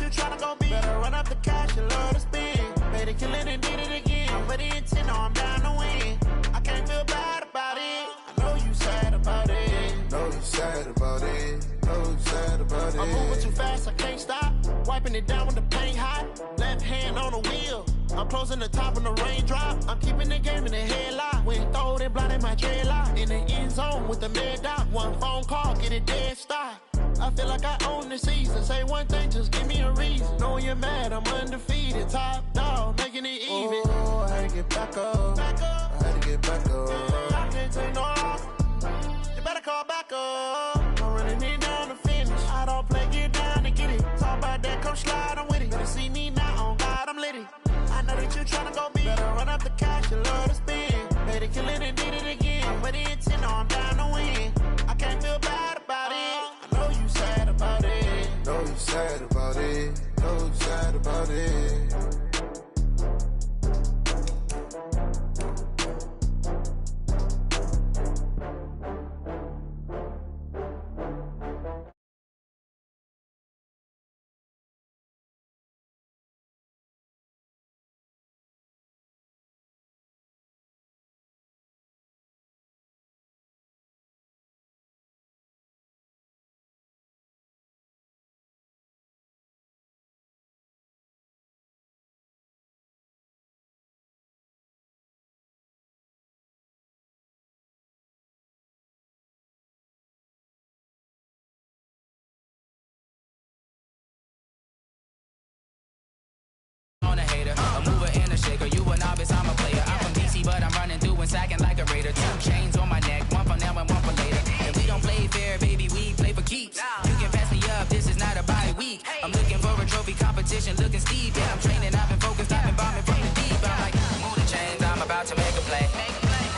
tryna go be. Better run up the cash and love to spend. Made it kill it and did it again. I'm with the intent, no, I'm down to win. I can't feel bad about it. I know you sad about it. Know you sad about it. Know you sad about it. I'm moving too fast, I can't stop. Wiping it down with the paint hot. Left hand on the wheel. I'm closing the top on the raindrop. I'm keeping the game in the headlock. When throwed and blinded my dreadlock. In the end zone with the mad dot. One phone call, get it dead stop. I feel like I own the season. Say one thing, just give me a reason. Knowing you're mad, I'm undefeated. Top dog, making it even. Oh, I had to get back up. Back up. I had to get back up. I can't take no loss. You better call back up. I'm running it down to finish. I don't play, get down and get it. Talk about that, come slide, I'm with it. Better see me now, on God, I'm lit it. I know that you tryna go be. Better run up the cash, you love to spend. Made it kill it and did it again. I'm with the intent, no, I'm down to win. I can't feel bad about it. I know you sad about it. Know you sad about it. Know you sad about it. A mover and a shaker, you a novice, I'm a player. I'm from DC, but I'm running through and sacking like a raider. 2 chains on my neck, one for now and one for later. And we don't play fair, baby, we play for keeps. You can pass me up, this is not a bye week. I'm looking for a trophy competition, looking steep. Yeah, I'm training, I've been focused, I've been bombing from the deep. I'm like, move the chains, I'm about to make a play.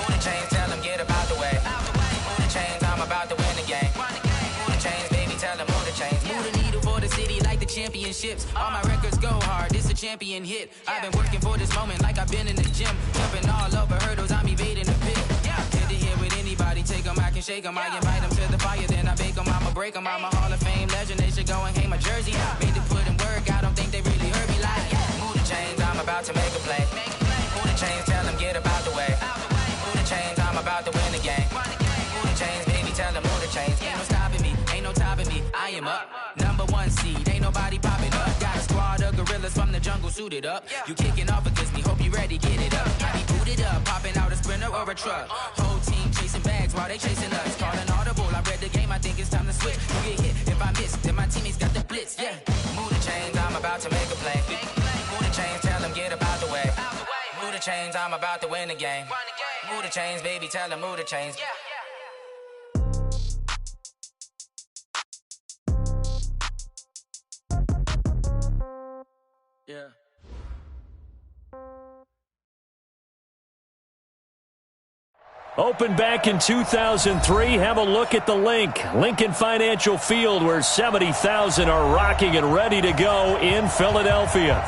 Move the chains, tell them get about the way. Move the chains, I'm about to win the game. Move the chains, baby, tell them move the chains. Move the needle for the city like the championships. All my records go hard, this a champion hit. I've been working for this moment like I've been in the gym. Jumping all over hurdles, I'm evading the pit. Head to head with anybody, take them, I can shake them. I invite them to the fire, then I bake them, I'ma break them. I'm a Hall of Fame legend, they should go and hang my jersey. Made to put in work, I don't think they really heard me like, move the chains, I'm about to make a play. Move the chains, tell them get about the way. Move the chains, I'm about to win the game. Move the chains, baby, tell them move the chains. Ain't no stopping me, ain't no topping me, I am up. Number 1 seed, ain't nobody popping up. Got a squad of gorillas from the jungle suited up. You kicking off against me, hope you ready, get it up. I be booted up, popping out a sprinter or a truck. Whole team chasing bags while they chasing us. Calling audible, I read the game, I think it's time to switch. You get hit, if I miss, then my teammates got the blitz, yeah. Move the chains, I'm about to make a play. Move the chains, tell them get about the way. Move the chains, I'm about to win the game. Move the chains, baby, tell them move the chains. Yeah. Opened back in 2003. Have a look at the link. Lincoln Financial Field, where 70,000 are rocking and ready to go in Philadelphia.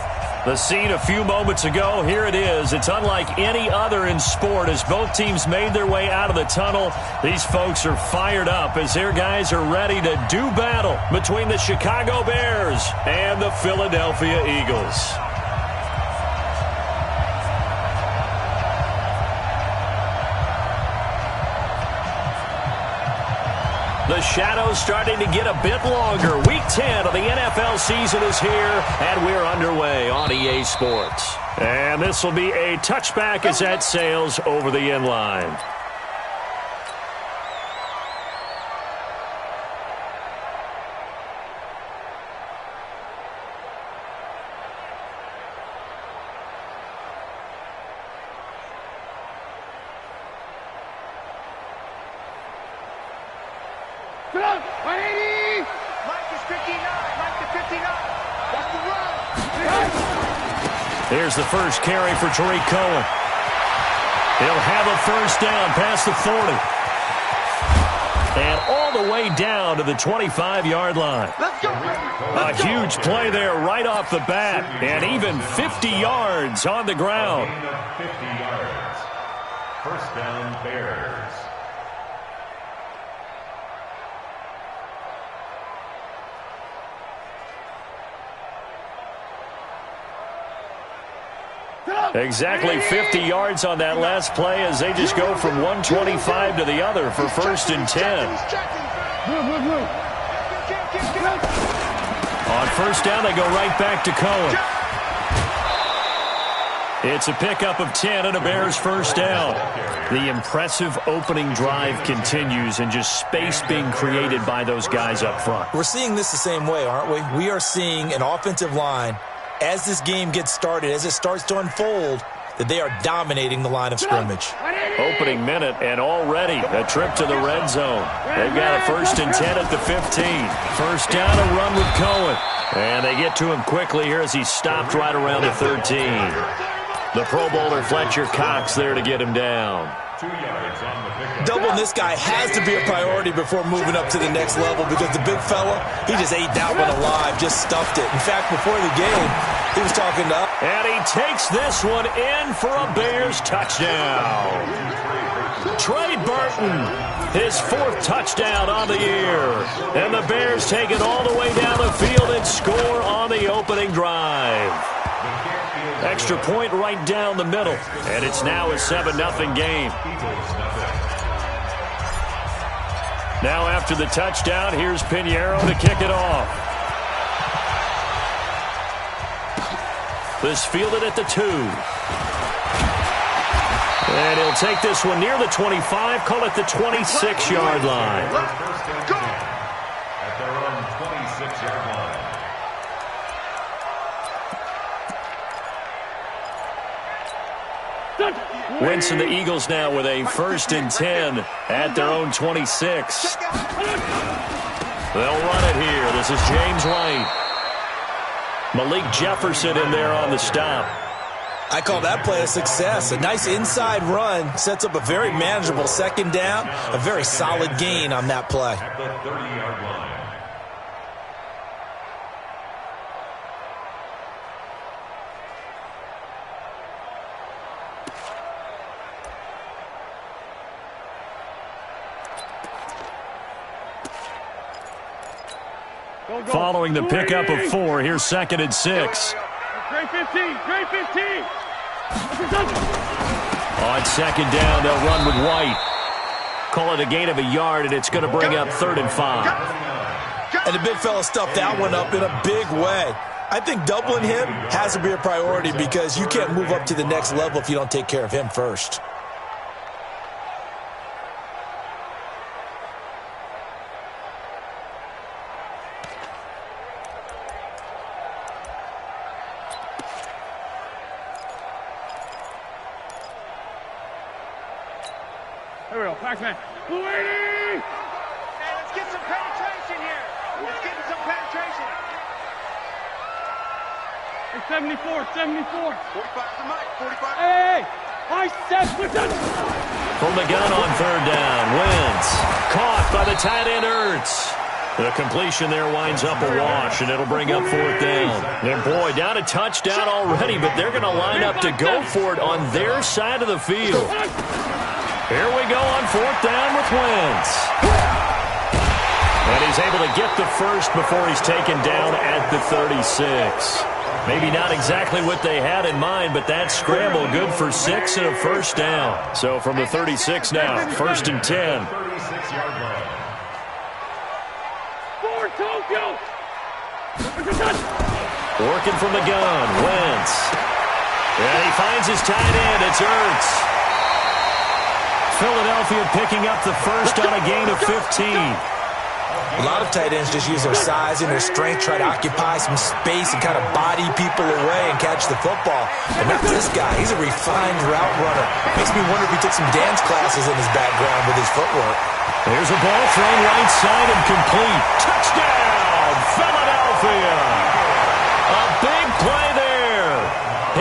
The scene a few moments ago, here it is. It's unlike any other in sport as both teams made their way out of the tunnel. These folks are fired up as their guys are ready to do battle between the Chicago Bears and the Philadelphia Eagles. The shadow's starting to get a bit longer. Week 10 of the NFL season is here, and we're underway on EA Sports. And this will be a touchback as that sails over the end line. There's the first carry for Tariq Cohen. He'll have a first down past the 40. And all the way down to the 25-yard line. Let's go. A huge play there right off the bat. And even 50 yards on the ground. 50 yards. First down, Bears. Exactly 50 yards on that last play as they just go from 125 to the other for 1st and 10. On 1st down, they go right back to Cohen. It's a pickup of 10 and a Bears 1st down. The impressive opening drive continues and just space being created by those guys up front. We're seeing this the same way, aren't we? We are seeing an offensive line, as this game gets started, as it starts to unfold, that they are dominating the line of scrimmage. Opening minute, and already a trip to the red zone. They've got a 1st and 10 at the 15. 1st down, a run with Cohen. And they get to him quickly here as he's stopped right around the 13. The Pro Bowler Fletcher Cox there to get him down. 2 yards on the pickup. Doubling this guy has to be a priority before moving up to the next level because the big fella, he just ate that one alive, just stuffed it. In fact, before the game, he was talking to us. And he takes this one in for a Bears touchdown. Trey Burton, his 4th touchdown on the year. And the Bears take it all the way down the field and score on the opening drive. Extra point right down the middle. And it's now a 7-0 game. Now after the touchdown, here's Pinheiro to kick it off. This fielded at the 2. And he'll take this one near the 25, call it the 26-yard line. At their own 26-yard line. Wentz and the Eagles now with a 1st and 10 at their own 26. They'll run it here. This is James White. Malik Jefferson in there on the stop. I call that play a success. A nice inside run sets up a very manageable 2nd down. A very solid gain on that play. At the 30-yard line. Following the pickup of 4, here's 2nd and 6. Great 15, great 15. On 2nd down, they'll run with White. Call it a gain of a yard, and it's going to bring up 3rd and 5. And the big fella stuffed that one up in a big way. I think doubling him has to be a priority because you can't move up to the next level if you don't take care of him first. Here we go, Pac-Man. Hey, let's get some penetration here. Let's get some penetration. Hey, 74, 74. 45 to Mike, 45. Hey, I said, From the gun on 3rd down, Wentz caught by the tight end Ertz. The completion there winds up a wash, and it'll bring up 4th down. And boy, down a touchdown already, but they're going to line up to go for it on their side of the field. Here we go on 4th down with Wentz. And he's able to get the first before he's taken down at the 36. Maybe not exactly what they had in mind, but that scramble good for 6 and a 1st down. So from the 36 now, 1st and 10. 36-yard line. for Tokyo. Working from the gun, Wentz. And he finds his tight end. It's Ertz. Philadelphia picking up the first on a gain of 15. A lot of tight ends just use their size and their strength, try to occupy some space and kind of body people away and catch the football. But not this guy. He's a refined route runner. Makes me wonder if he took some dance classes in his background with his footwork. There's a ball thrown right side and complete. Touchdown, Philadelphia. A big play there.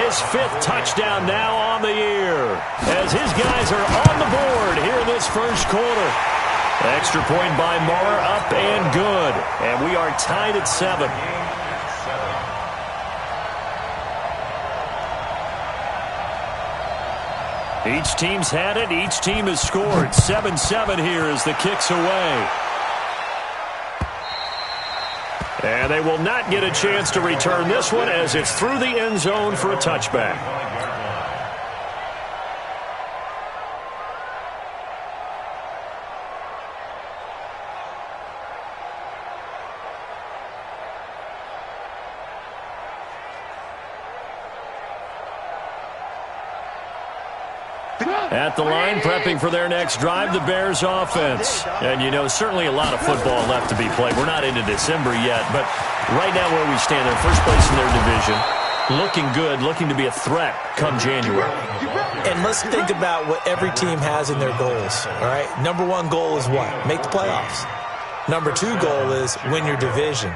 His 5th touchdown now on the year as his guys are on the board here in this first quarter. Extra point by Marr, up and good. And we are tied at 7. Each team's had it. Each team has scored. 7-7 here as the kick's away. And they will not get a chance to return this one as it's through the end zone for a touchback. At the line, prepping for their next drive, the Bears offense. And, you know, certainly a lot of football left to be played. We're not into December yet, but right now where we stand, they're first place in their division. Looking good, looking to be a threat come January. And let's think about what every team has in their goals, all right? Number one goal is what? Make the playoffs. Number two goal is win your division.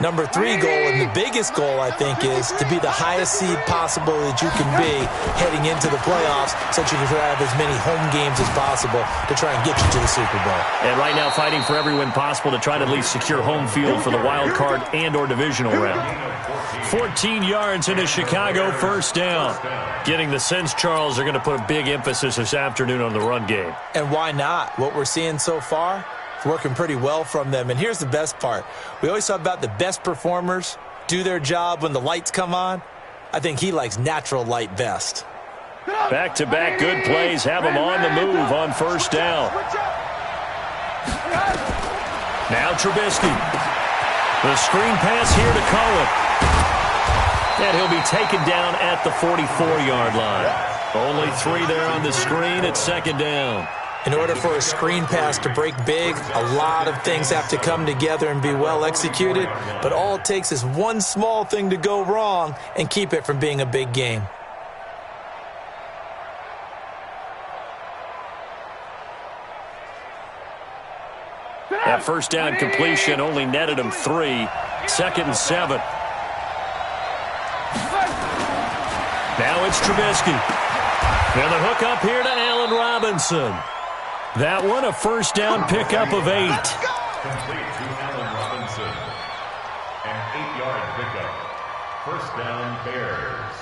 Number three goal, and the biggest goal, I think, is to be the highest seed possible that you can be heading into the playoffs so that you can have as many home games as possible to try and get you to the Super Bowl. And right now fighting for every win possible to try to at least secure home field for the wild card and or divisional round. 14 yards into Chicago, first down. Getting the sense, Charles, they're going to put a big emphasis this afternoon on the run game. And why not? What we're seeing so far, it's working pretty well from them. And here's the best part. We always talk about the best performers do their job when the lights come on. I think he likes natural light best. Back-to-back good plays have him on the move on first down. Now Trubisky. The screen pass here to Cohen. And he'll be taken down at the 44-yard line. Only 3 there on the screen at second down. In order for a screen pass to break big, a lot of things have to come together and be well executed. But all it takes is one small thing to go wrong and keep it from being a big game. That first down completion only netted him 3. Second and 7. Now it's Trubisky. And the hook up here to Allen Robinson. That one a first down pickup of 8. Complete to Allen Robinson. An 8-yard pickup. First down, Bears.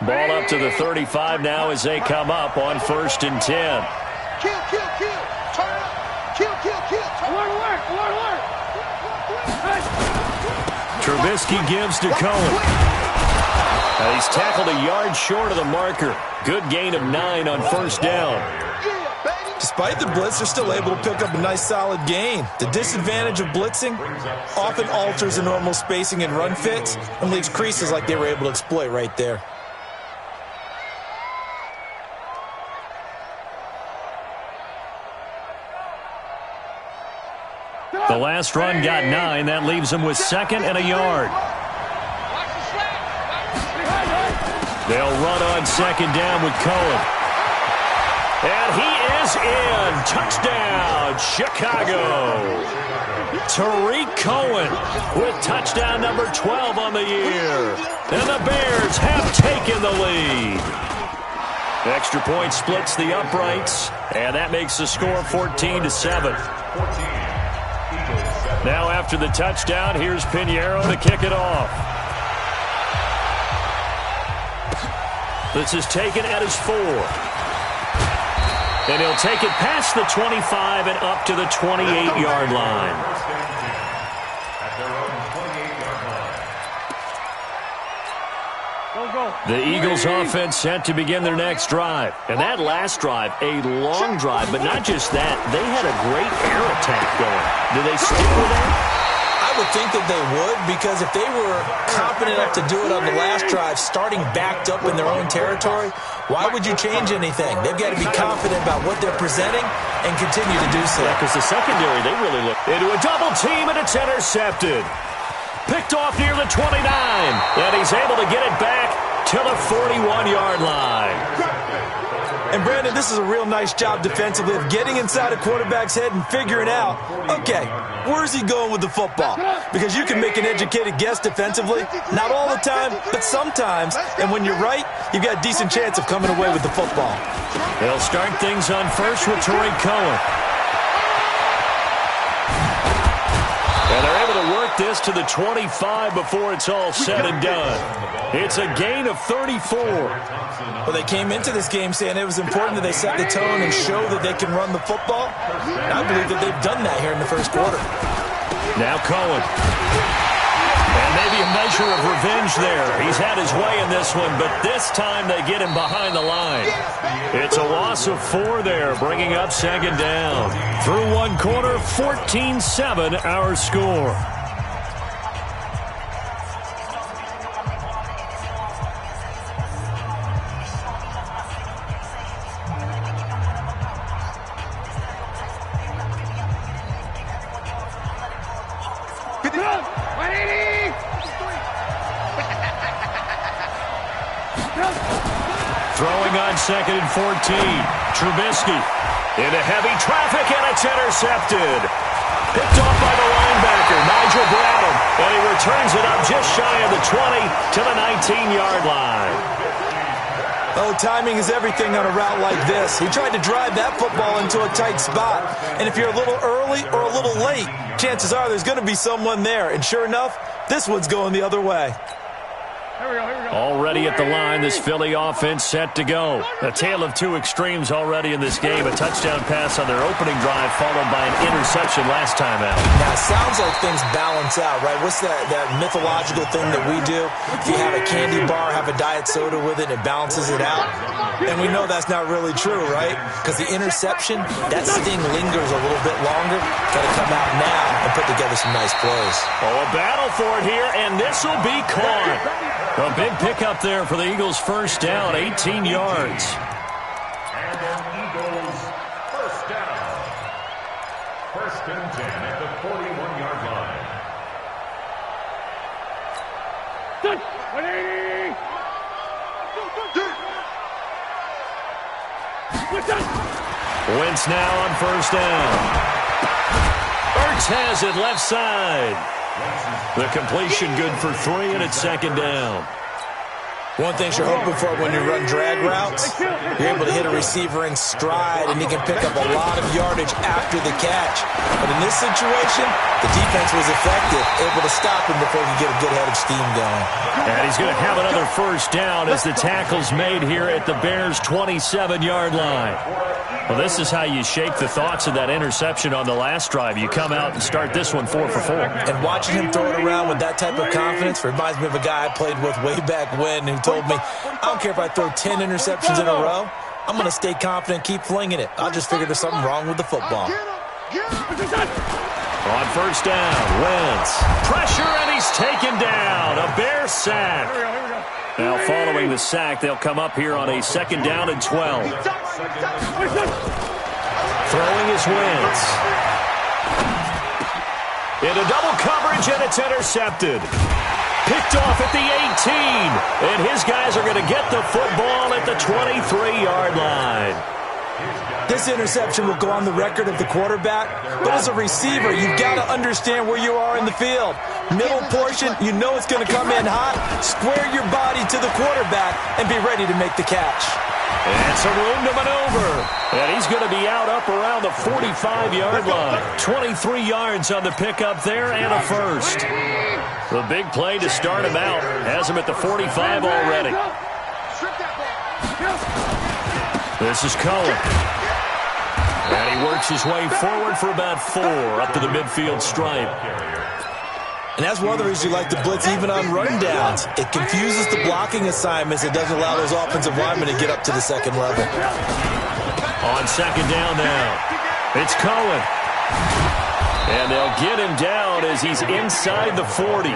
Ball up to the 35 now as they come up on first and 10. Kill. Turn it up. Kill. Alert. Trubisky gives to Cohen. He's tackled a yard short of the marker. Good gain of 9 on first down. Despite the blitz, they're still able to pick up a nice solid gain. The disadvantage of blitzing often alters the normal spacing and run fits and leaves creases like they were able to exploit right there. The last run got 9. That leaves him with second and a yard. They'll run on second down with Cohen. And he is in. Touchdown, Chicago. Tariq Cohen with touchdown number 12 on the year. And the Bears have taken the lead. Extra point splits the uprights, and that makes the score 14-7. Now after the touchdown, here's Pinheiro to kick it off. This is taken at his 4. And he'll take it past the 25 and up to the 28-yard line. The Eagles offense set to begin their next drive. And that last drive, a long drive, but not just that. They had a great air attack going. Do they stick with that? I would think that they would, because if they were confident enough to do it on the last drive, starting backed up in their own territory, why would you change anything? They've got to be confident about what they're presenting and continue to do so. Yeah, because the secondary, they really look into a double team, and it's intercepted. Picked off near the 29, and he's able to get it back to the 41-yard line. And, Brandon, this is a real nice job defensively of getting inside a quarterback's head and figuring out, okay, where's he going with the football? Because you can make an educated guess defensively, not all the time, but sometimes. And when you're right, you've got a decent chance of coming away with the football. They'll start things on first with Tariq Cohen. And they're able to work this to the 25 before it's all said and done. It's a gain of 34. Well, they came into this game saying it was important that they set the tone and show that they can run the football. And I believe that they've done that here in the first quarter. Now Cohen. And maybe a measure of revenge there. He's had his way in this one, but this time they get him behind the line. It's a loss of 4 there, bringing up second down. Through one quarter, 14-7 our score. Throwing on 2nd and 14. Trubisky into heavy traffic, and it's intercepted. Picked off by the linebacker, Nigel Bradham, and he returns it up just shy of the 20 to the 19-yard line. Oh, timing is everything on a route like this. He tried to drive that football into a tight spot. And if you're a little early or a little late, chances are there's going to be someone there. And sure enough, this one's going the other way. Already at the line, this Philly offense set to go. A tale of two extremes already in this game. A touchdown pass on their opening drive, followed by an interception last time out. Now, it sounds like things balance out, right? What's that mythological thing that we do? If you have a candy bar, have a diet soda with it, it balances it out. And we know that's not really true, right? Because the interception, that sting lingers a little bit longer. Got to come out now and put together some nice plays. Oh, a battle for it here, and this will be caught. A big pickup there for the Eagles' first down, 18 yards. And an Eagles first down. 1st and 10 at the 41-yard line. Wentz now on 1st down. Ertz has it left side. The completion good for 3, and it's 2nd down. One thing you're hoping for when you run drag routes, you're able to hit a receiver in stride, and he can pick up a lot of yardage after the catch. But in this situation, the defense was effective, able to stop him before he could get a good head of steam going. And he's going to have another first down as the tackle's made here at the Bears' 27-yard line. Well, this is how you shake the thoughts of that interception on the last drive. You come out and start this one 4 for 4. And watching him throw it around with that type of confidence reminds me of a guy I played with way back when who told me, I don't care if I throw 10 interceptions in a row, I'm going to stay confident, keep flinging it. I'll just figure there's something wrong with the football. On 1st down, Wentz. Pressure, and he's taken down. A Bear sack. Now following the sack, they'll come up here on a 2nd down and 12. Throwing is Wentz. Into double coverage, and it's intercepted. Picked off at the 18. And his guys are going to get the football at the 23-yard line. This interception will go on the record of the quarterback, but as a receiver, you've got to understand where you are in the field. Middle portion, you know it's going to come in hot. Square your body to the quarterback and be ready to make the catch. And some room to maneuver. And he's going to be out up around the 45-yard line. 23 yards on the pickup there and a first. The big play to start him out. Has him at the 45 already. This is Cohen. And he works his way forward for about 4 up to the midfield stripe. And that's one of the reasons you like to blitz even on rundowns. It confuses the blocking assignments. It doesn't allow those offensive linemen to get up to the second level. On 2nd down now, it's Cohen. And they'll get him down as he's inside the 40.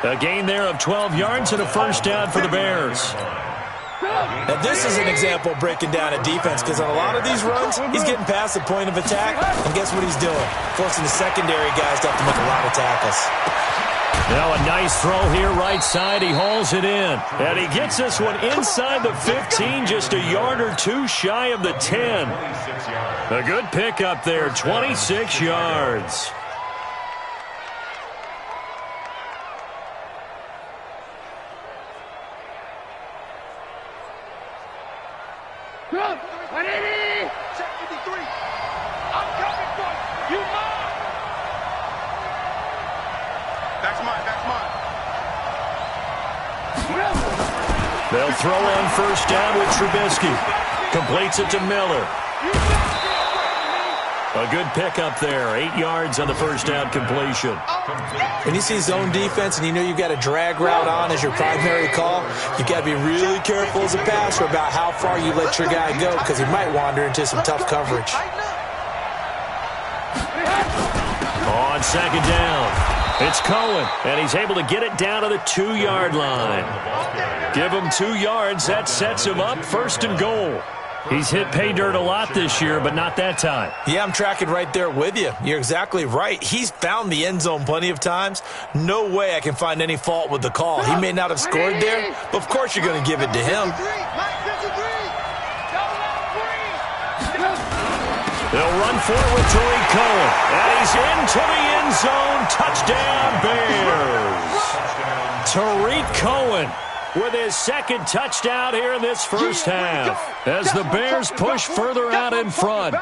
A gain there of 12 yards and a first down for the Bears. Now, this is an example of breaking down a defense because on a lot of these runs, he's getting past the point of attack, and guess what he's doing? Forcing the secondary guys to have to make a lot of tackles. Now a nice throw here right side. He hauls it in. And he gets this one inside the 15, just a yard or 2 shy of the 10. A good pickup there, 26 yards. They'll throw on first down with Trubisky. Completes it to Miller. A good pickup there. 8 yards on the first down completion. When you see zone defense and you know you've got a drag route on as your primary call, you've got to be really careful as a passer about how far you let your guy go because he might wander into some tough coverage. On second down, it's Cohen, and he's able to get it down to the 2-yard line. Give him 2 yards. That sets him up 1st and goal. He's hit pay dirt a lot this year, but not that time. Yeah, I'm tracking right there with you. You're exactly right. He's found the end zone plenty of times. No way I can find any fault with the call. He may not have scored there, but of course you're going to give it to him. They'll run forward with Tariq Cohen, and he's into the end zone. Touchdown, Bears. Tariq Cohen with his 2nd touchdown here in this first half as the Bears push further out in front.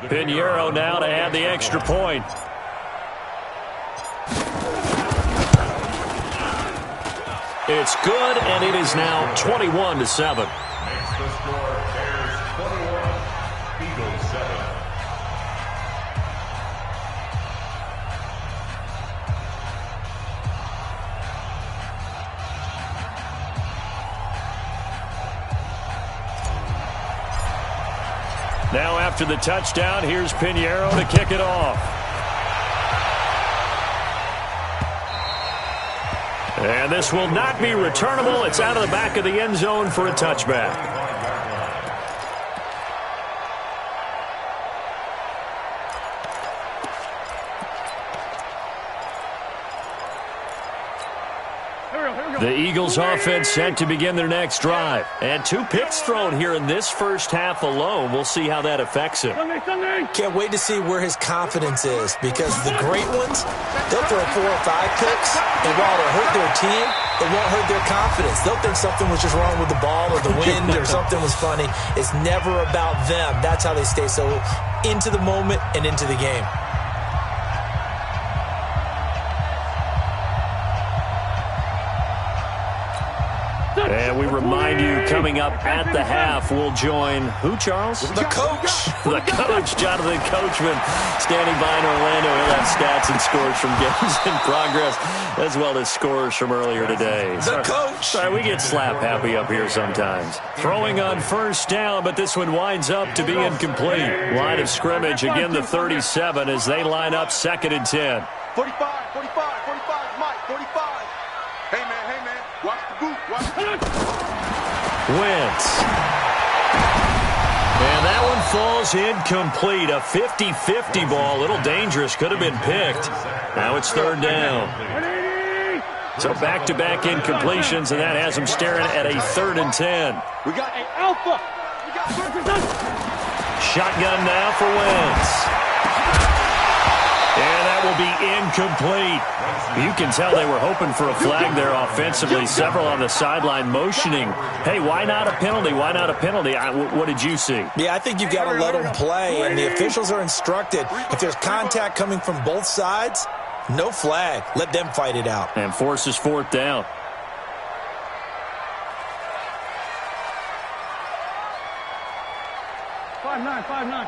Pinheiro now to add the extra point. It's good, and it is now 21-7. Makes the score Bears 21, Eagles 7. Now after the touchdown, here's Pinheiro to kick it off. And this will not be returnable. It's out of the back of the end zone for a touchback. The Eagles offense set to begin their next drive. And 2 picks thrown here in this first half alone. We'll see how that affects him. Can't wait to see where his confidence is because the great ones, they'll throw 4 or 5 picks, and while it'll hurt their team, it won't hurt their confidence. They'll think something was just wrong with the ball or the wind or something was funny. It's never about them. That's how they stay so into the moment and into the game. And we remind you, coming up at the half, we'll join who, Charles? The coach. The coach, Jonathan Coachman, standing by in Orlando. He'll have stats and scores from games in progress, as well as scores from earlier today. The coach. Sorry, we get slap happy up here sometimes. Throwing on first down, but this one winds up to be incomplete. Line of scrimmage, again the 37 as they line up 2nd and 10. 45, 45, 45, Mike, 45. Hey, man, watch the boot, watch the boot. Wentz. And that one falls incomplete. A 50-50 ball. A little dangerous. Could have been picked. Now it's 3rd down. So back-to-back incompletions, and that has them staring at a 3rd and 10. We got an alpha. We got Shotgun now for Wentz. And that will be incomplete. You can tell they were hoping for a flag there offensively. Several on the sideline motioning, hey, why not a penalty? Why not a penalty? What did you see? Yeah, I think you've got to let them play, and the officials are instructed. If there's contact coming from both sides, no flag. Let them fight it out. And forces 4th down. Five nine.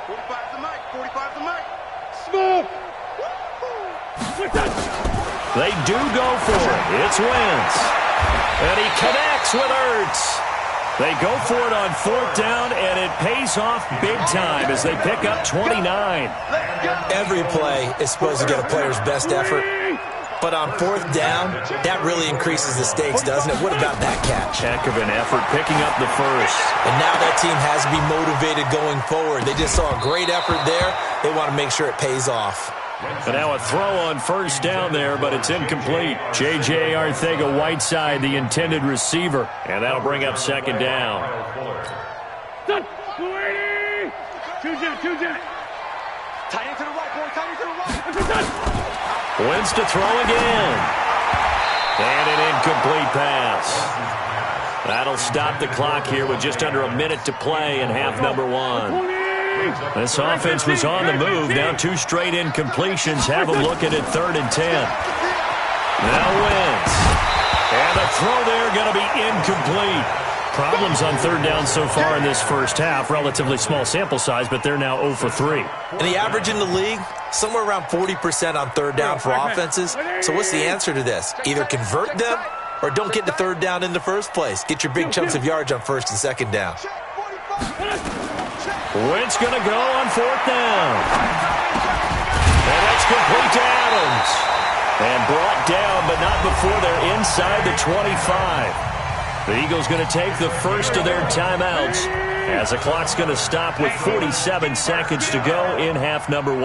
45 to Mike, 45 to Mike. Smooth. They do go for it. It's Wentz. And he connects with Ertz. They go for it on 4th down, and it pays off big time as they pick up 29. Every play is supposed to get a player's best effort. But on 4th down, that really increases the stakes, doesn't it? What about that catch? Heck of an effort picking up the first. And now that team has to be motivated going forward. They just saw a great effort there. They want to make sure it pays off. And now a throw on first down there, but it's incomplete. J.J. Arcega-Whiteside, the intended receiver. And that'll bring up 2nd down. Two jet. Tight end to the right, boy, tight end to the right. Wentz to throw again. And an incomplete pass. That'll stop the clock here with just under a minute to play in half number 1. This offense was on the move. Now 2 straight incompletions have them looking at 3rd and 10. Now Wentz. And the throw there going to be incomplete. Problems on third down so far in this first half. Relatively small sample size, but they're now 0 for 3. And the average in the league, somewhere around 40% on third down for offenses. So what's the answer to this? Either convert them or don't get to third down in the first place. Get your big chunks of yards on first and second down. Wentz going to go on fourth down. And that's complete to Adams. And brought down, but not before they're inside the 25. The Eagles going to take the first of their timeouts as the clock's going to stop with 47 seconds to go in half number 1.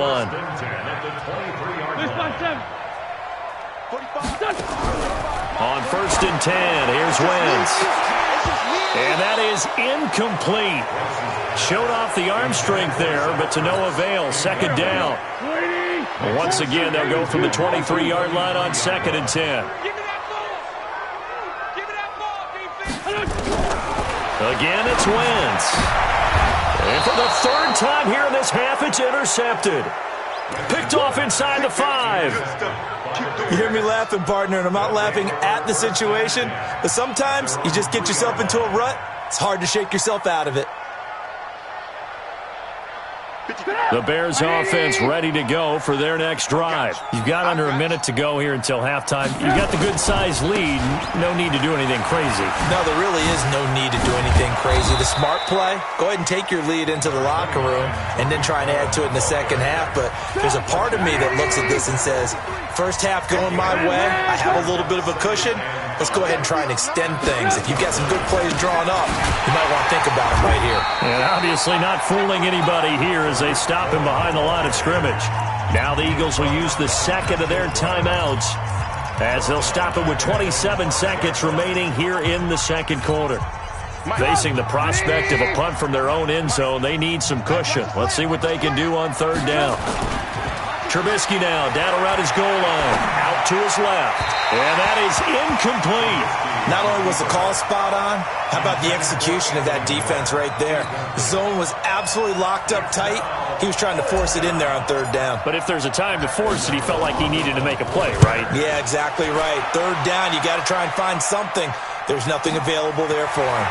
On first and 10, here's Wentz. And that is incomplete. Showed off the arm strength there, but to no avail. Second down. Once again, they'll go from the 23-yard line on second and 10. Again, it's Wentz. And for the third time here in this half, it's intercepted. Picked off inside the 5. You hear me laughing, partner, and I'm not laughing at the situation, but sometimes you just get yourself into a rut. It's hard to shake yourself out of it. The Bears offense ready to go for their next drive. You've got under a minute to go here until halftime. You've got the good-sized lead. No need to do anything crazy. No, there really is no need to do anything crazy. The smart play, go ahead and take your lead into the locker room and then try and add to it in the second half. But there's a part of me that looks at this and says, first half going my way, I have a little bit of a cushion. Let's go ahead and try and extend things. If you've got some good plays drawn up, you might want to think about them right here. And obviously not fooling anybody here as they stop him behind the line of scrimmage. Now the Eagles will use the second of their timeouts as they'll stop it with 27 seconds remaining here in the second quarter. Facing the prospect of a punt from their own end zone, they need some cushion. Let's see what they can do on third down. Trubisky now down around his goal line. Out to his left. And that is incomplete. Not only was the call spot on, how about the execution of that defense right there? The zone was absolutely locked up tight. He was trying to force it in there on third down. But if there's a time to force it, he felt like he needed to make a play, right? Yeah, exactly right. Third down, you got to try and find something. There's nothing available there for him.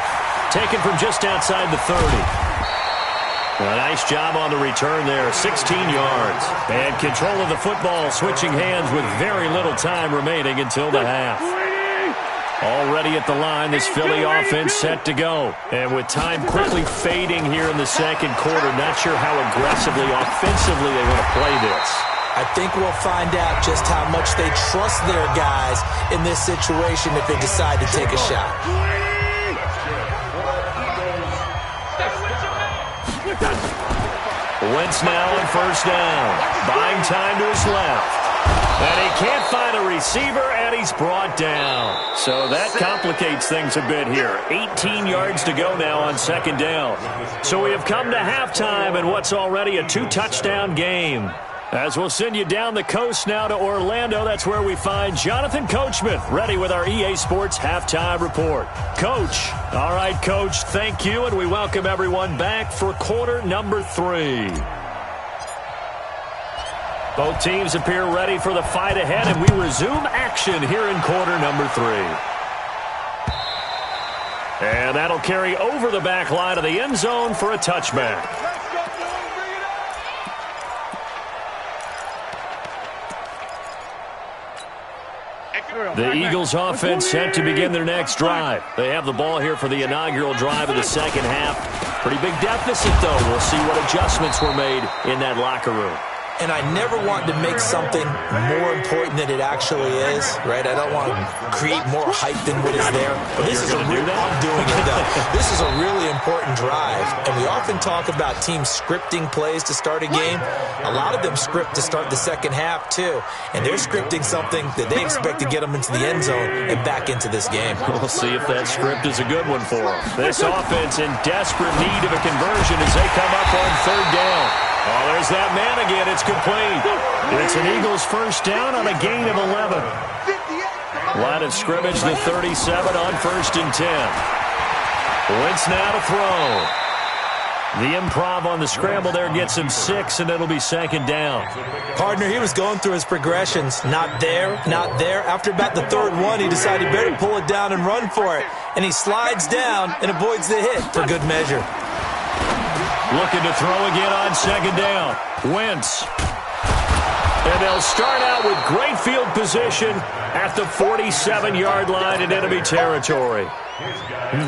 Taken from just outside the 30. A nice job on the return there, 16 yards. And control of the football, switching hands with very little time remaining until the half. Already at the line, this Philly offense set to go. And with time quickly fading here in the second quarter, not sure how aggressively, offensively they want to play this. I think we'll find out just how much they trust their guys in this situation if they decide to take a shot. Wentz now on first down. Buying time to his left. And he can't find a receiver, and he's brought down. So that complicates things a bit here. 18 yards to go now on second down. So we have come to halftime in what's already a 2-touchdown game. As we'll send you down the coast now to Orlando, that's where we find Jonathan Coachman, ready with our EA Sports Halftime Report. Coach. All right, Coach, thank you, and we welcome everyone back for quarter number 3. Both teams appear ready for the fight ahead, and we resume action here in quarter number 3. And that'll carry over the back line of the end zone for a touchback. The Eagles offense set to begin their next drive. They have the ball here for the inaugural drive of the second half. Pretty big deficit, though. We'll see what adjustments were made in that locker room. And I never want to make something more important than it actually is, right? I don't want to create more hype than what is there. But this is I'm doing it, though. This is a really important drive. And we often talk about teams scripting plays to start a game. A lot of them script to start the second half, too. And they're scripting something that they expect to get them into the end zone and back into this game. We'll see if that script is a good one for them. This offense in desperate need of a conversion as they come up on third down. Oh, there's that man again. It's complete. It's an Eagles first down on a gain of 11. Line of scrimmage, the 37 on first and 10. Wentz now to throw. The improv on the scramble there gets him 6, and it'll be second down. Partner, he was going through his progressions. Not there, not there. After about the third one, he decided better pull it down and run for it. And he slides down and avoids the hit for good measure. Looking to throw again on second down. Wentz. And they'll start out with great field position at the 47-yard line in enemy territory.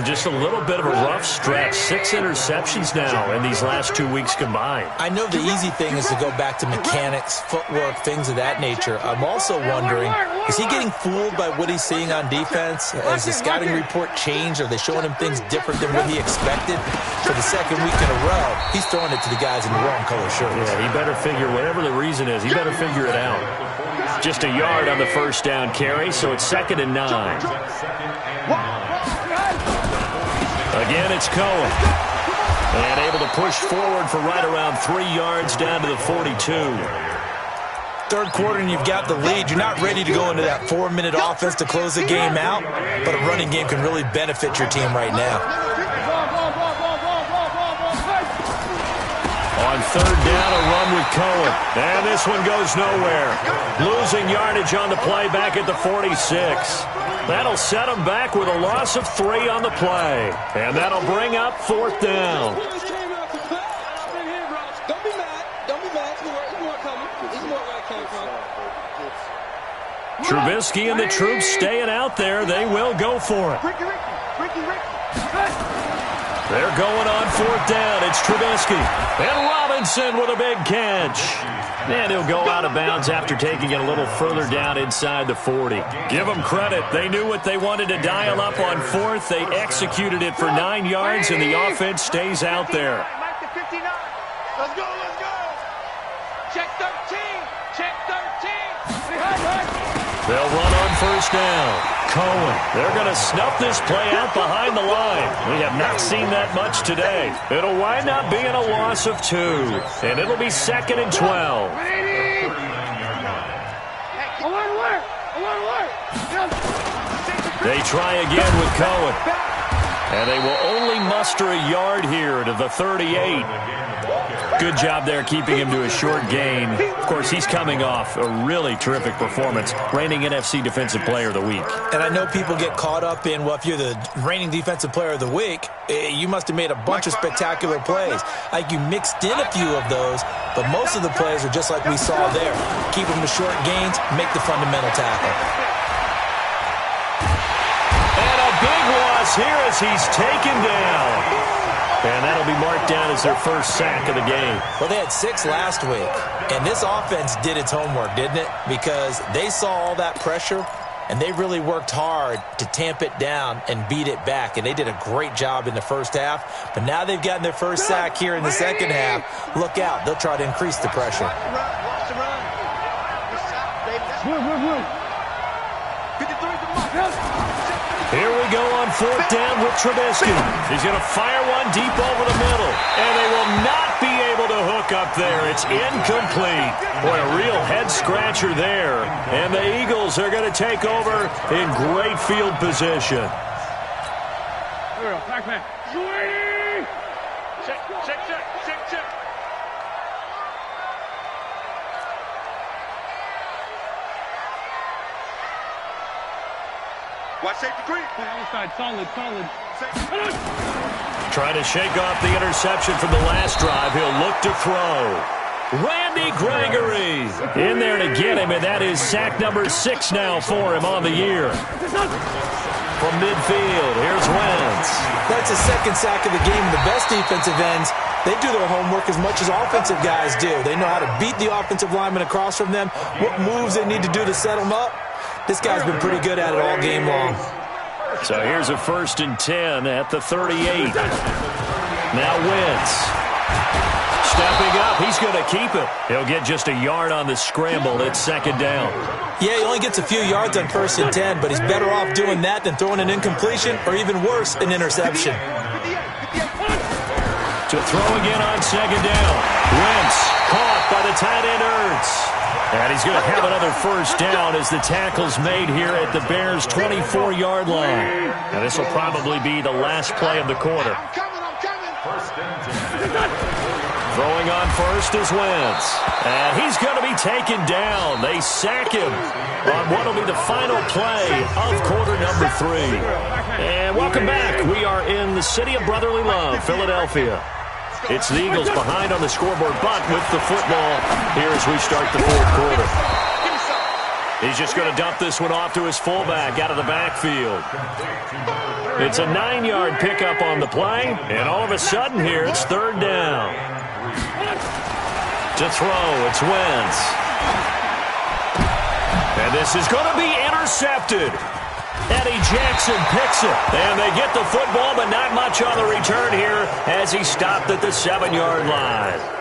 Just a little bit of a rough stretch. 6 interceptions now in these last 2 weeks combined. I know the easy thing is to go back to mechanics, footwork, things of that nature. I'm also wondering, is he getting fooled by what he's seeing on defense? Has the scouting report changed? Are they showing him things different than what he expected? For the second week in a row, he's throwing it to the guys in the wrong color shirts. Yeah, he better figure, whatever the reason is, he better figure it out. Just a yard on the first down carry, so it's 2nd and 9. Again, it's Cohen. And able to push forward for right around 3 yards down to the 42. Third quarter and you've got the lead. You're not ready to go into that 4-minute offense to close the game out, but a running game can really benefit your team right now. On third down, a run with Cohen. And this one goes nowhere. Losing yardage on the play back at the 46. That'll set him back with a loss of 3 on the play. And that'll bring up 4th down. Don't be mad. Don't be mad. It's more coming. It's more where it came from. Trubisky and the troops staying out there. They will go for it. They're going on 4th down. It's Trubisky. And Robinson with a big catch. And he'll go out of bounds after taking it a little further down inside the 40. Give them credit. They knew what they wanted to dial up on 4th. They executed it for 9 yards, and the offense stays out there. Let's go, let's go. Check 13. Check 13. They'll run on first down. Cohen. They're going to snuff this play out behind the line. We have not seen that much today. It'll wind up being a loss of 2. And it'll be 2nd and 12. They try again with Cohen. And they will only muster a yard here to the 38. Good job there keeping him to a short gain. Of course, he's coming off a really terrific performance, reigning NFC Defensive Player of the Week. And I know people get caught up in, well, if you're the reigning Defensive Player of the Week, you must have made a bunch of spectacular plays. Like you mixed in a few of those, but most of the plays are just like we saw there. Keep them to short gains, make the fundamental tackle. And a big loss here as he's taken down. And that'll be marked down as their first sack of the game. Well, they had 6 last week, and this offense did its homework, didn't it? Because they saw all that pressure, and they really worked hard to tamp it down and beat it back. And they did a great job in the first half. But now they've gotten their first sack here in the second half. Look out. They'll try to increase the pressure. Here we go on 4th down with Trubisky. He's going to fire one deep over the middle. And they will not be able to hook up there. It's incomplete. Boy, a real head-scratcher there. And the Eagles are going to take over in great field position. Here we go. Back man. Check, check, check, check, check. Watch safety green. Outside, solid. Trying to shake off the interception from the last drive. He'll look to throw. Randy Gregory in there to get him, and that is sack number 6 now for him on the year. From midfield, here's Wentz. That's his second sack of the game. The best defensive ends, they do their homework as much as offensive guys do. They know how to beat the offensive lineman across from them, what moves they need to do to set them up. This guy's been pretty good at it all game long. So here's a 1st and 10 at the 38. Now Wentz. Stepping up, he's going to keep it. He'll get just a yard on the scramble. It's 2nd down. Yeah, he only gets a few yards on 1st and 10, but he's better off doing that than throwing an incompletion or even worse, an interception. To throw again on 2nd down. Wentz caught by the tight end Ertz. And he's going to have another 1st down as the tackle's made here at the Bears' 24-yard line. And this will probably be the last play of the quarter. First and 10. Throwing on first is Wentz. And he's going to be taken down. They sack him on what will be the final play of quarter number 3. And welcome back. We are in the city of brotherly love, Philadelphia. It's the Eagles behind on the scoreboard, but with the football here as we start the fourth quarter. He's just going to dump this one off to his fullback out of the backfield. It's a 9-yard pickup on the play, and all of a sudden here it's third down. To throw, it's Wentz. And this is going to be intercepted. Eddie Jackson picks it, and they get the football, but not much on the return here as he stopped at the 7-yard line.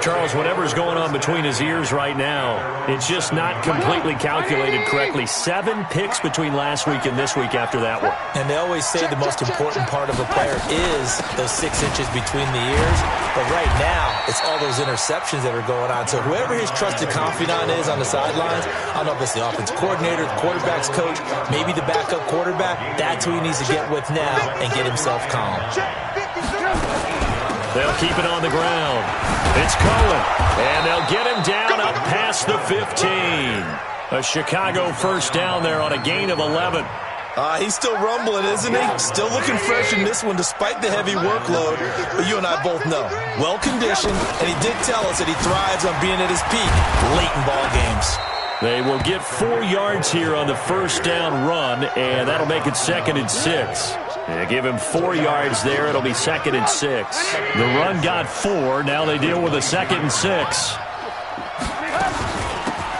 Charles, whatever's going on between his ears right now, it's just not completely calculated correctly. 7 picks between last week and this week after that one. And they always say the most important part of a player is those 6 inches between the ears. But right now, it's all those interceptions that are going on. So whoever his trusted confidant is on the sidelines, I don't know if it's the offense coordinator, the quarterback's coach, maybe the backup quarterback, that's who he needs to get with now and get himself calm. They'll keep it on the ground. It's Cohen, and they'll get him down up past the 15. A Chicago first down there on a gain of 11. He's still rumbling, isn't he? Still looking fresh in this one despite the heavy workload. But you and I both know, well-conditioned, and he did tell us that he thrives on being at his peak late in ball games. They will get 4 yards here on the first down run, and that'll make it 2nd and 6. They give him 4 yards there. It'll be 2nd and 6. The run got 4. Now they deal with a 2nd and 6.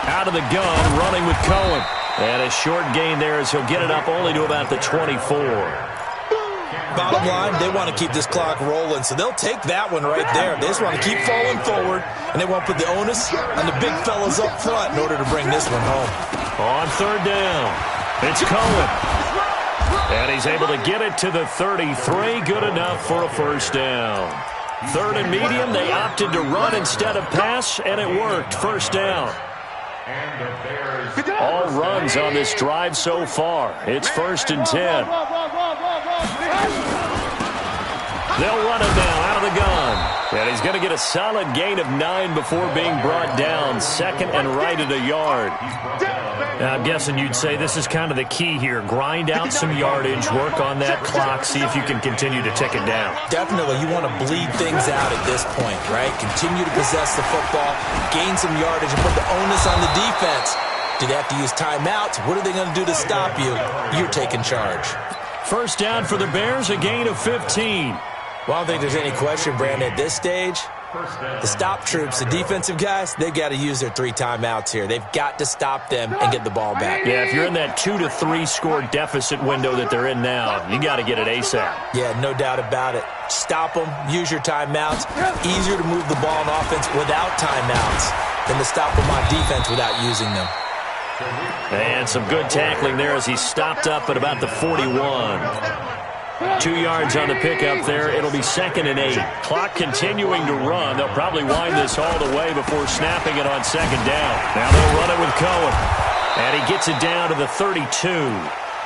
Out of the gun, running with Cohen. And a short gain there as he'll get it up only to about the 24. Bottom line, they want to keep this clock rolling, so they'll take that one right there. They just want to keep falling forward, and they want to put the onus on the big fellas up front in order to bring this one home. On third down, it's Cohen. And he's able to get it to the 33. Good enough for a first down. 3rd and medium, they opted to run instead of pass, and it worked. First down. All runs on this drive so far. It's 1st and 10. They'll run it now out of the gun. And he's going to get a solid gain of 9 before being brought down. 2nd and right at a yard. Now, I'm guessing you'd say this is kind of the key here. Grind out some yardage, work on that clock, see if you can continue to tick it down. Definitely, you want to bleed things out at this point, right? Continue to possess the football, gain some yardage, and put the onus on the defense. Do they have to use timeouts? What are they going to do to stop you? You're taking charge. First down for the Bears, a gain of 15. Well, I don't think there's any question, Brandon, at this stage. The stop troops, the defensive guys, they've got to use their 3 timeouts here. They've got to stop them and get the ball back. Yeah, if you're in that 2 to 3 score deficit window that they're in now, you got to get it ASAP. Yeah, no doubt about it. Stop them, use your timeouts. Easier to move the ball on offense without timeouts than to stop them on defense without using them. And some good tackling there as he stopped up at about the 41. 2 yards on the pickup there. It'll be 2nd and 8. Clock continuing to run. They'll probably wind this all the way before snapping it on 2nd down. Now they'll run it with Cohen. And he gets it down to the 32.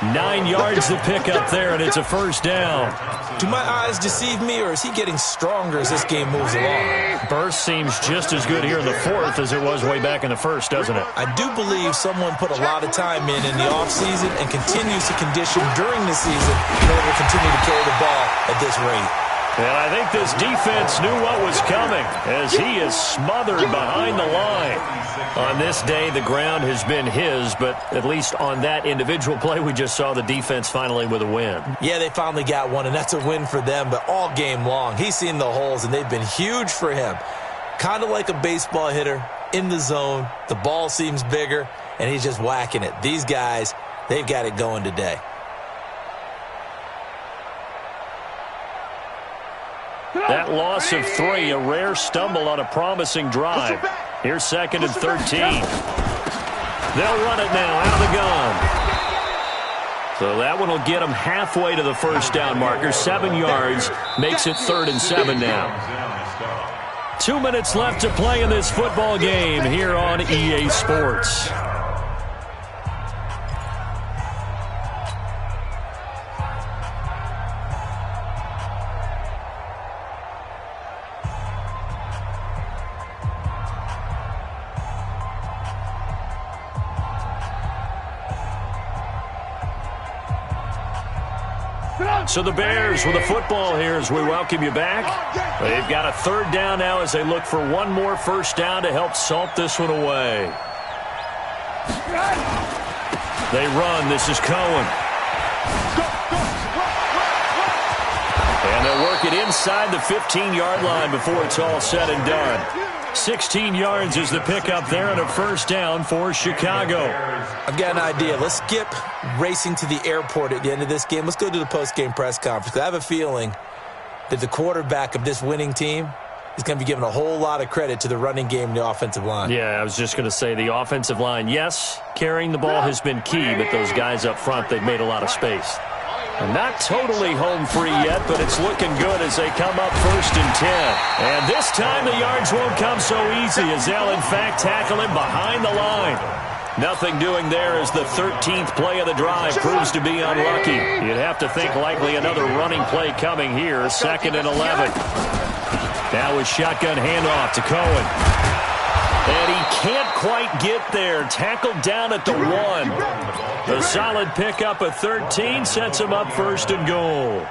9 yards to pick up there, and it's a first down. Do my eyes deceive me, or is he getting stronger as this game moves along? Burst seems just as good here in the 4th as it was way back in the 1st, doesn't it? I do believe someone put a lot of time in the offseason and continues to condition during the season in order to continue to carry the ball at this rate. And I think this defense knew what was coming as he is smothered behind the line. On this day, the ground has been his, but at least on that individual play, we just saw the defense finally with a win. Yeah, they finally got one, and that's a win for them, but all game long, he's seen the holes, and they've been huge for him. Kind of like a baseball hitter in the zone. The ball seems bigger, and he's just whacking it. These guys, they've got it going today. That loss of 3, a rare stumble on a promising drive. Here's 2nd and 13. They'll run it now out of the gun. So that one will get them halfway to the first down marker. 7 yards makes it 3rd and 7 now. 2 minutes left to play in this football game here on EA Sports. So the Bears with a football here as we welcome you back. They've got a third down now as they look for one more first down to help salt this one away. They run. This is Cohen. And they'll work it inside the 15-yard line before it's all said and done. 16 yards is the pickup there and a first down for Chicago. I've got an idea. Let's skip racing to the airport at the end of this game. Let's go to the post-game press conference. I have a feeling that the quarterback of this winning team is going to be given a whole lot of credit to the running game and the offensive line. Yeah, I was just going to say the offensive line, yes, carrying the ball has been key, but those guys up front, they've made a lot of space. And not totally home free yet, but it's looking good as they come up 1st and 10. And this time the yards won't come so easy as they'll, in fact, tackle him behind the line. Nothing doing there as the 13th play of the drive proves to be unlucky. You'd have to think likely another running play coming here, 2nd and 11. Now a shotgun handoff to Cohen. And he can't quite get there. Tackled down at the 1. A solid pickup of 13 sets him up 1st and goal.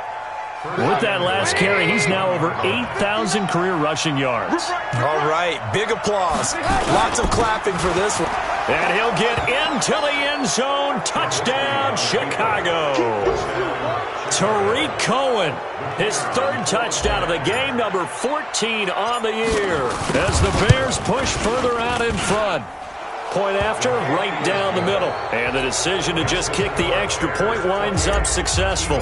With that last carry, he's now over 8,000 career rushing yards. All right, big applause. Lots of clapping for this one. And he'll get into the end zone. Touchdown, Chicago. Tariq Cohen, his 3rd touchdown of the game, number 14 on the year. As the Bears push further out in front. Point after, right down the middle. And the decision to just kick the extra point winds up successful.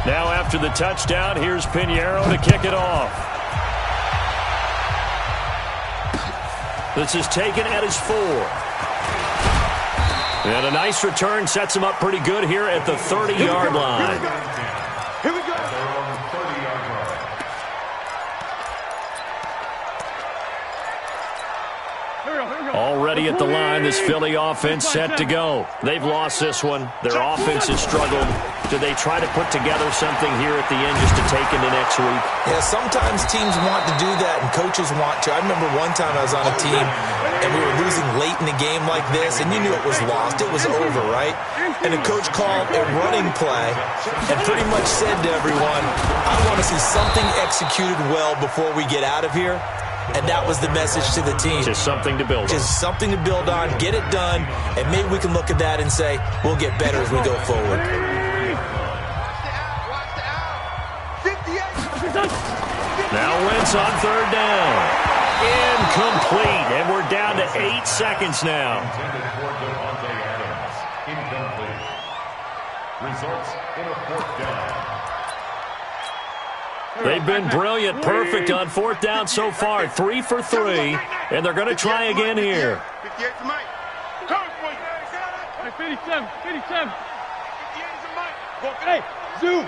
Now after the touchdown, here's Pinheiro to kick it off. This is taken at his 4. And a nice return sets him up pretty good here at the 30-yard line. Here we go. Already at the line, this Philly offense set to go. They've lost this one. Their offense has struggled. Do they try to put together something here at the end just to take into next week? Yeah, sometimes teams want to do that and coaches want to. I remember one time I was on a team and we were losing late in the game like this, and you knew it was lost. It was over, right? And the coach called a running play and pretty much said to everyone, I want to see something executed well before we get out of here. And that was the message to the team. Just something to build on. Just something to build on, get it done, and maybe we can look at that and say, we'll get better as we go forward. Now Wentz on 3rd down. Incomplete, and we're down to 8 seconds now. Incomplete. Results in a 4th down. They've been brilliant, perfect on 4th down so far. 3 for 3, and they're going to try again here. 58 to Mike. Hey, 57, 57. Hey, zoom.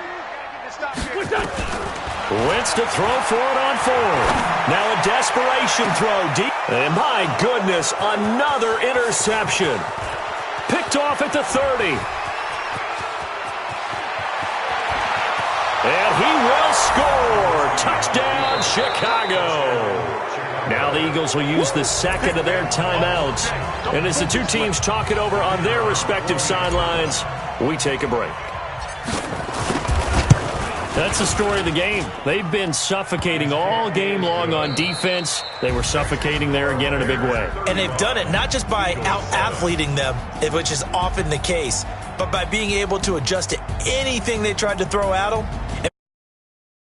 Wentz to throw for it on 4th. Now a desperation throw deep. And my goodness, another interception. Picked off at the 30. And he will score. Touchdown, Chicago. Now the Eagles will use the 2nd of their timeouts. And as the two teams talk it over on their respective sidelines, we take a break. That's the story of the game. They've been suffocating all game long on defense. They were suffocating there again in a big way. And they've done it not just by out-athleting them, which is often the case, but by being able to adjust to anything they tried to throw at them